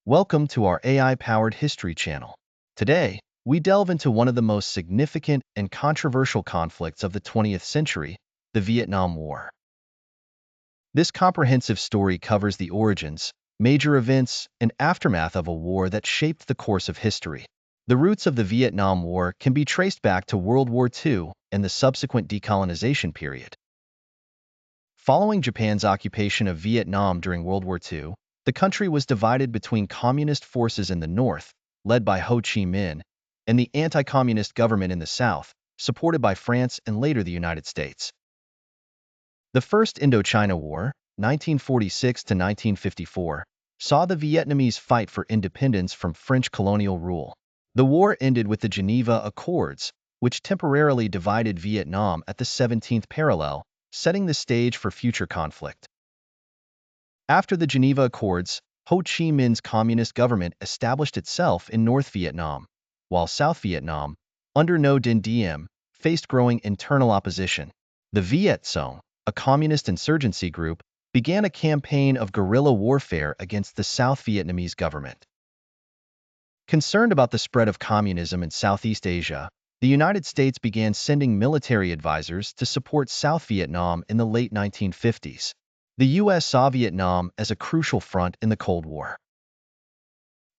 Welcome to our AI-powered history channel. Today, we delve into one of the most significant and controversial conflicts of the 20th century, the Vietnam War. This comprehensive story covers the origins, major events, and aftermath of a war that shaped the course of history. The roots of the Vietnam War can be traced back to World War II and the subsequent decolonization period. Following Japan's occupation of Vietnam during World War II, the country was divided between communist forces in the north, led by Ho Chi Minh, and the anti-communist government in the south, supported by France and later the United States. The First Indochina War, 1946 to 1954, saw the Vietnamese fight for independence from French colonial rule. The war ended with the Geneva Accords, which temporarily divided Vietnam at the 17th parallel, setting the stage for future conflict. After the Geneva Accords, Ho Chi Minh's communist government established itself in North Vietnam, while South Vietnam, under Ngo Dinh Diem, faced growing internal opposition. The Viet Cong, a communist insurgency group, began a campaign of guerrilla warfare against the South Vietnamese government. Concerned about the spread of communism in Southeast Asia, the United States began sending military advisors to support South Vietnam in the late 1950s. The U.S. saw Vietnam as a crucial front in the Cold War.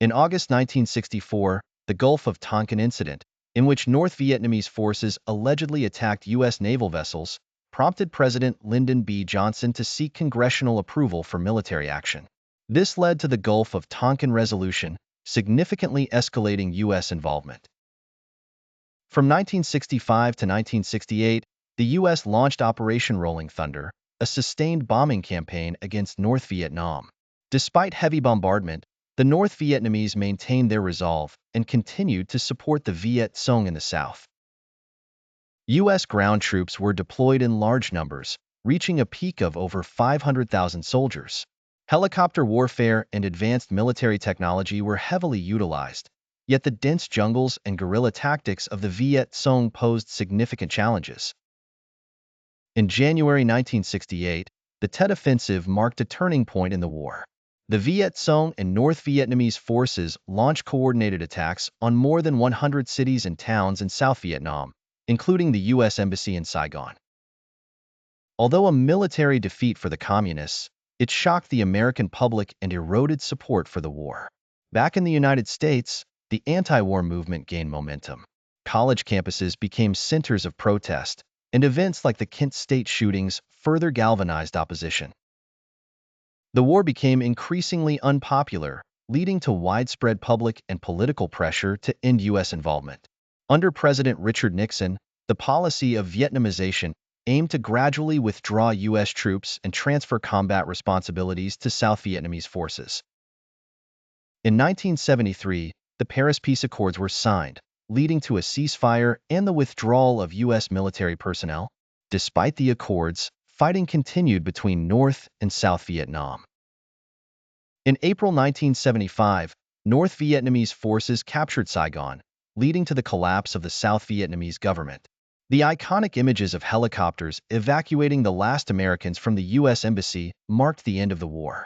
In August 1964, the Gulf of Tonkin incident, in which North Vietnamese forces allegedly attacked U.S. naval vessels, prompted President Lyndon B. Johnson to seek congressional approval for military action. This led to the Gulf of Tonkin Resolution, significantly escalating U.S. involvement. From 1965 to 1968, the U.S. launched Operation Rolling Thunder, a sustained bombing campaign against North Vietnam. Despite heavy bombardment, the North Vietnamese maintained their resolve and continued to support the Viet Cong in the south. U.S. ground troops were deployed in large numbers, reaching a peak of over 500,000 soldiers. Helicopter warfare and advanced military technology were heavily utilized, yet the dense jungles and guerrilla tactics of the Viet Cong posed significant challenges. In January 1968, the Tet Offensive marked a turning point in the war. The Viet Cong and North Vietnamese forces launched coordinated attacks on more than 100 cities and towns in South Vietnam, including the U.S. Embassy in Saigon. Although a military defeat for the Communists, it shocked the American public and eroded support for the war. Back in the United States, the anti-war movement gained momentum. College campuses became centers of protest, and events like the Kent State shootings further galvanized opposition. The war became increasingly unpopular, leading to widespread public and political pressure to end U.S. involvement. Under President Richard Nixon, the policy of Vietnamization aimed to gradually withdraw U.S. troops and transfer combat responsibilities to South Vietnamese forces. In 1973, the Paris Peace Accords were signed, leading to a ceasefire and the withdrawal of U.S. military personnel. Despite the accords, fighting continued between North and South Vietnam. In April 1975, North Vietnamese forces captured Saigon, leading to the collapse of the South Vietnamese government. The iconic images of helicopters evacuating the last Americans from the U.S. Embassy marked the end of the war.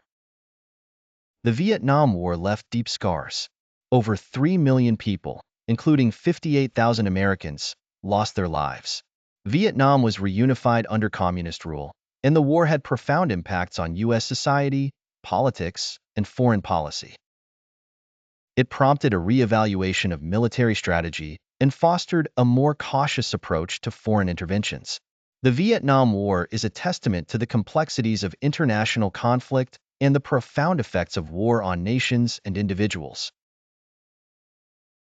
The Vietnam War left deep scars. Over 3 million people, including 58,000 Americans, lost their lives. Vietnam was reunified under communist rule, and the war had profound impacts on U.S. society, politics, and foreign policy. It prompted a re-evaluation of military strategy and fostered a more cautious approach to foreign interventions. The Vietnam War is a testament to the complexities of international conflict and the profound effects of war on nations and individuals.